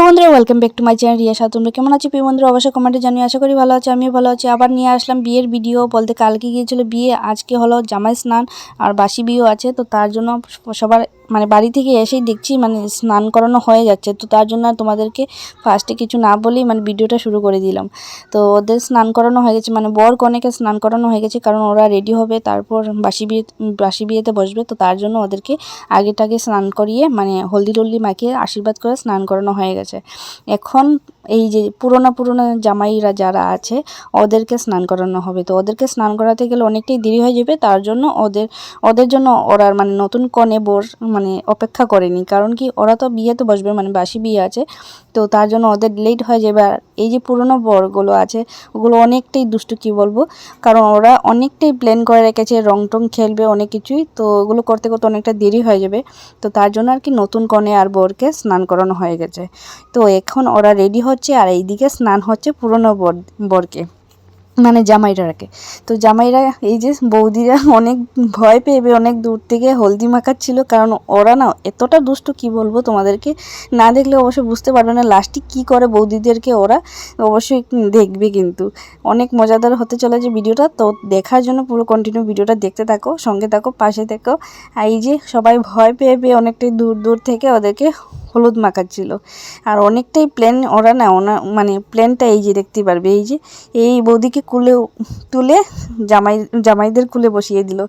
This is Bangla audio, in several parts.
বন্ধুরা welcome back to my channel Riya. তোমরা কেমন আছো প্রিয় বন্ধুরা? অবশ্যই কমেন্টে জানিয়ে, আশা করি ভালো আছি। আমিও ভালো আছি। আবার নিয়ে আসলাম বিয়ের ভিডিও। বলতে কালকে গিয়েছিল বিয়ে, আজকে হলো জামাই স্নান আর বাসি বিয়েও আছে। তো তার জন্য সবার বাড়ি থেকে এসেই দেখছি স্নান করানো হয়ে যাচ্ছে। তো তার জন্য তোমাদেরকে ফার্স্টে কিছু না বলেই ভিডিওটা শুরু করে দিলাম। তো ওদের স্নান করানো হয়ে গেছে, বর কনেকে স্নান করানো হয়ে গেছে, কারণ ওরা রেডি হবে তারপর বাসি বিয়েতে বসবে। তো তার জন্য ওদেরকে আগে স্নান করিয়ে হলদি টলদি মাখিয়ে আশীর্বাদ করে স্নান করানো হয়ে গেছে। এখন এই যে পুরোনো জামাইরা যারা আছে ওদেরকে স্নান করানো হবে। তো ওদেরকে স্নান করাতে গেলে অনেকটাই দেরি হয়ে যাবে। তার জন্য ওদের জন্য ওরা নতুন কনে বোর অপেক্ষা করেনি, কারণ কি ওরা তো বিয়েতে বসবে, বাসি বিয়ে আছে। তো তার জন্য ওদের লেট হয়ে যাবে। আর এই যে পুরোনো বরগুলো আছে ওগুলো অনেকটাই দুষ্টু, কি বলবো, কারণ ওরা অনেকটাই প্ল্যান করে রেখেছে, রং টং খেলবে অনেক কিছুই। তো ওগুলো করতে করতে অনেকটা দেরি হয়ে যাবে। তো তার জন্য আর কি নতুন কনে আর বরকে স্নান করানো হয়ে গেছে। তো এখন ওরা রেডি হচ্ছে আর এইদিকে স্নান হচ্ছে পুরনো বরকে, জামাইরাকে। তো জামাইরা এই যে বৌদিরা অনেক ভয় পেয়ে অনেক দূর থেকে হলদি মাখাচ্ছিল, কারণ ওরা না এতটা দুষ্ট, কি বলবো তোমাদেরকে, না দেখলে অবশ্যই বুঝতে পারবে না লাস্টে কি করে বৌদিদেরকে ওরা। অবশ্যই দেখবে, কিন্তু অনেক মজাদার হতে চলেছে ভিডিওটা। তো দেখার জন্য পুরো কন্টিনিউ ভিডিওটা দেখতে থাকো, সঙ্গে থাকো, পাশে থাকো। আর এই যে সবাই ভয় পেয়ে অনেকটাই দূর থেকে ওদেরকে হলুদ মাখাচ্ছিল। আর অনেকটাই প্লেন ওরা না প্লেনটা এই যে দেখতে পারবে, এই যে এই বৌদিকে তুলে জামাইদের কুলে বসিয়ে দিল।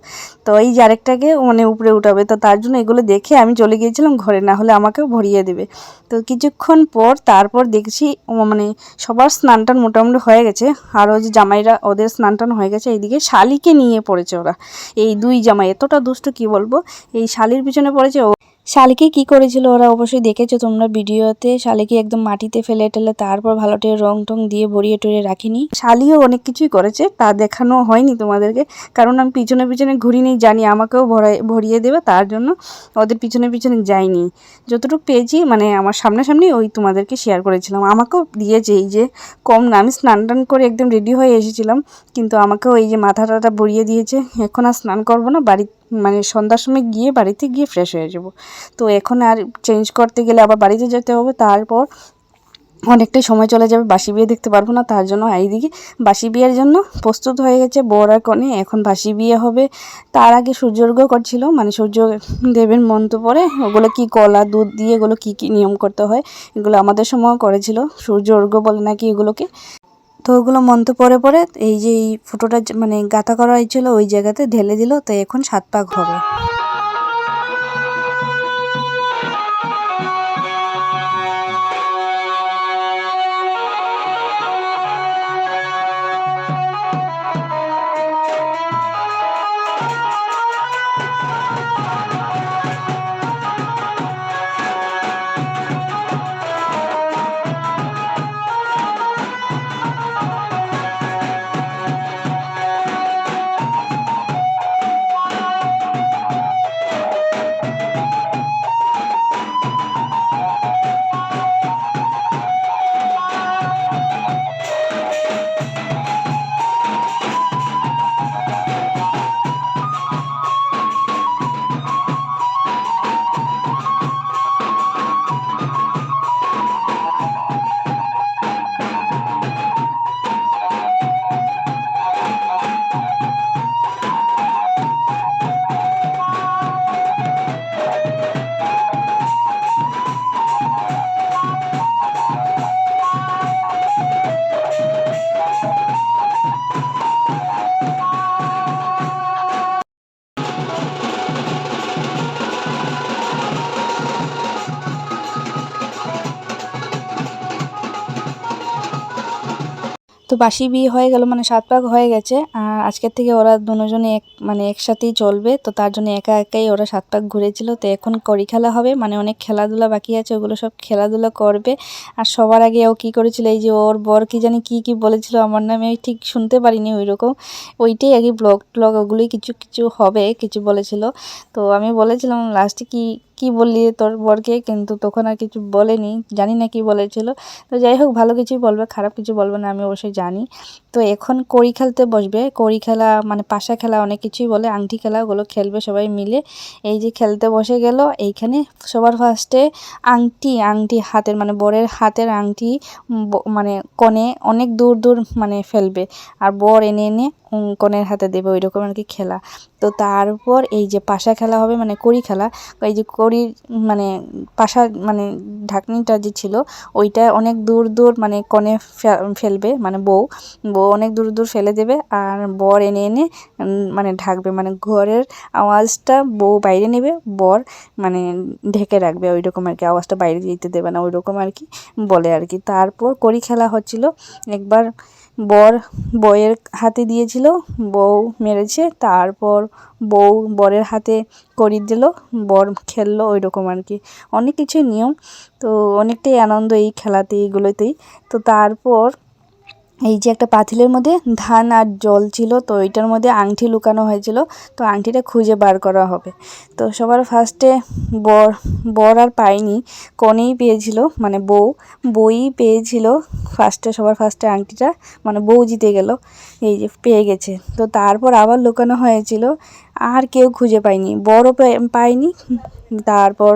তো এই যে আরেকটাকে উপরে উঠাবে। তো তার জন্য এগুলো দেখে আমি চলে গিয়েছিলাম ঘরে, না হলে আমাকেও ভরিয়ে দেবে। তো কিছুক্ষণ পর তারপর দেখছি সবার স্নান মোটামুটি হয়ে গেছে। আর ওই যে জামাইরা ওদের স্নান হয়ে গেছে। এইদিকে শালিকে নিয়ে পড়েছে ওরা, এই দুই জামাই এতটা দুষ্ট, কি বলবো, এই শালির পিছনে পড়েছে। শালিকে কি করেছিল ওরা অবশ্যই দেখেছো তোমরা ভিডিওতে। শালিকে একদম মাটিতে ফেলে টেলে তারপর ভালোটে রং টং দিয়ে ভরিয়ে টরিয়ে রাখিনি। শালিও অনেক কিছুই করেছে, তা দেখানো হয়নি তোমাদেরকে, কারণ আমি পিছনে ঘুরিনি, জানি আমাকেও ভরিয়ে দেবে। তার জন্য ওদের পিছনে যাইনি। যতটুকু পেয়েছি আমার সামনাসামনি ওই তোমাদেরকে শেয়ার করেছিলাম। আমাকেও দিয়েছে, এই যে কম না, আমি স্নান টান করে একদম রেডি হয়ে এসেছিলাম, কিন্তু আমাকেও এই যে মাথাটা ভরিয়ে দিয়েছে। এখন আর স্নান করবো না, বাড়ি সন্ধ্যার সময় গিয়ে বাড়িতে গিয়ে ফ্রেশ হয়ে যাব। তো এখন আর চেঞ্জ করতে গেলে আবার বাড়িতে যেতে হবে, তারপর অনেকটাই সময় চলে যাবে, বাসি বিয়ে দেখতে পারবো না। তার জন্য এইদিকে বাসি বিয়ের জন্য প্রস্তুত হয়ে গেছে বর আর কনে। এখন বাসি বিয়ে হবে। তার আগে সূর্যর্ঘ্য করছিল, সূর্য দেবের মন্ত্র পরে ওগুলো কি কলা দুধ দিয়ে এগুলো কি নিয়ম করতে হয় এগুলো আমাদের সময় করেছিল। সূর্যর্ঘ্য বলে নাকি এগুলোকে। তো ওগুলো মন্ত্র পরে এই যে এই ফটোটা গাঁথা করা হয়েছিল ওই জায়গাতে ঢেলে দিল। তো এখন 7 পাক হবে। তো বাসি বিয়ে হয়ে গেল, 7 পাক হয়ে গেছে। আর আজকের থেকে ওরা দুজনে একসাথেই চলবে। তো তার জন্য একাই ওরা 7 পাক ঘুরেছিল। তো এখন কড়ি খেলা হবে, অনেক খেলাধুলা বাকি আছে, ওগুলো সব খেলাধুলা করবে। আর সবার আগে ও কি করেছিল, এই যে ওর বর কি জানি কি বলেছিল, আমার নামে আমি ঠিক শুনতে পারিনি ওইরকম, ওইটাই আগে ব্লগ ওগুলোই কিছু হবে কিছু বলেছিল। তো আমি বলেছিলাম লাস্টে কি কি বললি তোর বরকে, কিন্তু তখন আর কিছু বলেনি, জানি না কি বলেছিল। তো যাই হোক, ভালো কিছুই বলবে, খারাপ কিছু বলবে না, আমি অবশ্যই জানি। তো এখন কড়ি খেলতে বসবে। কড়ি খেলা মানে পাশা খেলা, অনেক কিছুই বলে, আংটি খেলা, ওগুলো খেলবে সবাই মিলে। এই যে খেলতে বসে গেল। এইখানে সবার ফার্স্টে আংটি আংটি হাতের মানে বরের হাতের আংটি মানে কনে অনেক দূর দূর মানে ফেলবে, আর বর এনে এনে কনের হাতে দেবে, ওই রকম আর কি খেলা। তো তারপর এই যে পাশা খেলা হবে, মানে কড়ি খেলা। এই যে কড়ির মানে পাশা মানে ঢাকনিটা যে ছিল, ওইটা অনেক দূর দূর মানে কনে ফেলবে, মানে বউ অনেক দূর দূর ফেলে দেবে, আর বর এনে এনে মানে ঢাকবে, মানে ঘরের আওয়াজটা বউ বাইরে নেবে, বর মানে ঢেকে রাখবে, ওই রকম আর কি, আওয়াজটা বাইরে যেতে দেবে না, ওই রকম আর কি বলে আর কি। তারপর কড়ি খেলা হচ্ছিল। একবার বর বউয়ের হাতে দিয়েছিল, বউ মেরেছে, তারপর বউ বরের হাতে কড়ি দিল, বর খেললো, ওই রকম আর কি। অনেক কিছুই নিয়ম, তো অনেকটাই আনন্দ এই খেলাতে, এইগুলোতেই। তো তারপর এই যে একটা পাতিলের মধ্যে ধান আর জল ছিল, তো ওইটার মধ্যে আংটি লুকানো হয়েছিল, তো আংটিটা খুঁজে বার করা হবে। তো সবার ফার্স্টে বর বর আর পায়নি, কনেই পেয়েছিল, মানে বউই পেয়েছিল ফার্স্টে, সবার ফার্স্টে আংটিটা, মানে বউ জিতে গেল, এই যে পেয়ে গেছে। তো তারপর আবার লুকানো হয়েছিল, আর কেউ খুঁজে পায়নি, বড়ও পায়নি, তারপর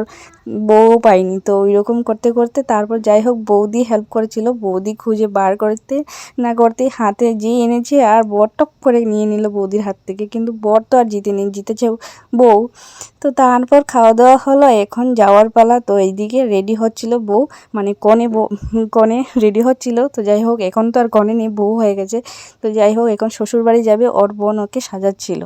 বউও পাইনি। তো ওইরকম করতে করতে তারপর যাই হোক বৌদি হেল্প করেছিল, বৌদি খুঁজে বার করতে না করতে হাতে যে এনেছে, আর বর টপ করে নিয়ে নিল বৌদির হাত থেকে, কিন্তু বর তো আর জিতেনি, জিতেছে বউ। তো তারপর খাওয়া দাওয়া হলো, এখন যাওয়ার পালা। তো এইদিকে রেডি হচ্ছিল বউ, মানে কনে রেডি হচ্ছিল। তো যাই হোক, এখন তো আর কনে নেই, বউ হয়ে গেছে। তো যাই হোক, এখন শ্বশুর বাড়ি যাবে, ওর বোন ওকে সাজাচ্ছিল।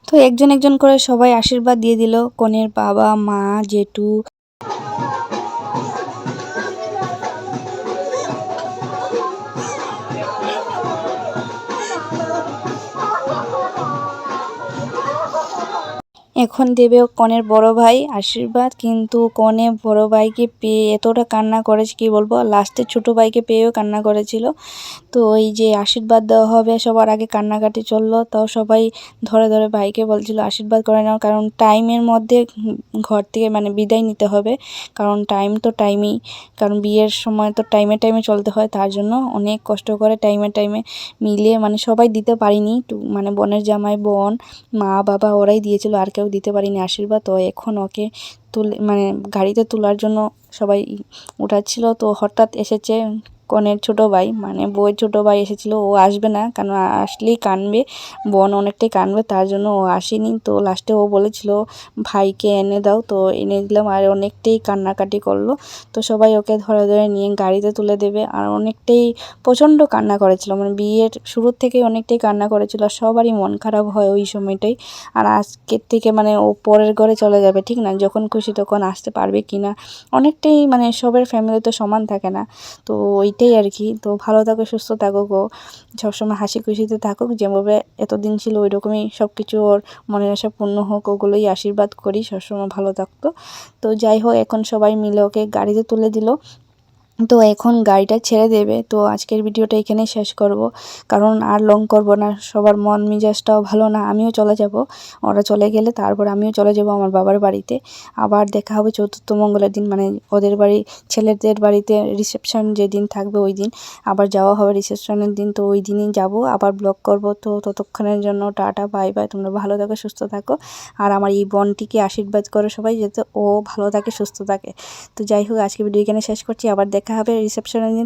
তো একজন একজন করে সবাই আশীর্বাদ দিয়ে দিল, কনের বাবা, মা, জেঠু। এখন দেবে কনের বড় ভাই আশীর্বাদ, কিন্তু কনে বড় ভাইকে পেয়ে এতটা কান্না করেছে কি বলবো, লাস্টে ছোট ভাইকে পেয়েও কান্না করেছিল। তো ওই যে আশীর্বাদ দেওয়া হবে, সবার আগে কান্নাকাটি চললো, তাও সবাই ধরে ধরে ভাইকে বলছিল আশীর্বাদ করে নাও, কারণ টাইমের মধ্যে ঘর থেকে মানে বিদায় নিতে হবে, কারণ টাইম তো টাইমেই, কারণ বিয়ের সময় তো টাইমে টাইমে চলতে হয়, তার জন্য অনেক কষ্ট করে টাইমে টাইমে মিলিয়ে, মানে সবাই দিতে পারিনি, মানে বোনের জামাই, বোন, মা, বাবা ওরাই দিয়েছিল, আর কেউ দিতে পারিনি আশীর্বাদ। তো এখন ওকে তুলে মানে গাড়িতে তোলার জন্য সবাই উঠাচ্ছিল, তো হঠাৎ এসেছে কনের ছোট ভাই, মানে বউয়ের ছোট ভাই এসেছিল। ও আসবে না, কারণ আসলেই কানবে, বোন অনেকটাই কানবে, তার জন্য ও আসেনি। তো লাস্টে ও বলেছিল ভাইকে এনে দাও, তো এনে দিলাম, আর অনেকটাই কান্নাকাটি করলো। তো সবাই ওকে ধরে ধরে নিয়ে গাড়িতে তুলে দেবে, আর অনেকটাই প্রচণ্ড কান্না করেছিল, মানে বিয়ের শুরুর থেকেই অনেকটাই কান্না করেছিল, সবারই মন খারাপ হয় ওই সময়টাই। আর আজকের থেকে মানে ও পরের ঘরে চলে যাবে, ঠিক না, যখন খুশি তখন আসতে পারবে কি না, অনেকটাই মানে সবার ফ্যামিলি তো সমান থাকে না। তো ওইটাই আর কি। তো ভালো থাকো, সুস্থ থাকুক, ও সবসময় হাসি খুশিতে থাকুক, যেভাবে এতদিন ছিল ওই রকমই সব কিছু ওর মনের আশা পূর্ণ হোক, ওগুলোই আশীর্বাদ করি, সবসময় ভালো থাকতো। তো যাই হোক, এখন সবাই মিলে ওকে গাড়িতে তুলে দিল। তো এখন গাড়িটা ছেড়ে দেবে। তো আজকের ভিডিওটা এখানেই শেষ করব, কারণ আর লং করব না। সবার মন মেজাজটাও ভালো না, আমিও চলে যাব। ওরা চলে গেলে তারপর আমিও চলে যাব আমার বাবার বাড়িতে। আবার দেখা হবে চতুর্থ মঙ্গলের দিন, মানে ওদের বাড়ি ছেলেদের বাড়িতে রিসেপশন যেদিন থাকবে ওই দিন আবার যাওয়া হবে রিসেপশনের দিন। তো ওই দিনই যাব, আবার ব্লগ করব। তো ততক্ষণের জন্য টাটা, বাই বাই। তোমরা ভালো থাকো, সুস্থ থাকো, আর আমার এই বোনটিকে আশীর্বাদ করো সবাই, যাতে ও ভালো থাকে, সুস্থ থাকে। তো যাই হোক, আজকে ভিডিও এখানে শেষ করছি। আবার দেখা হবে রিসেপশনের দিন।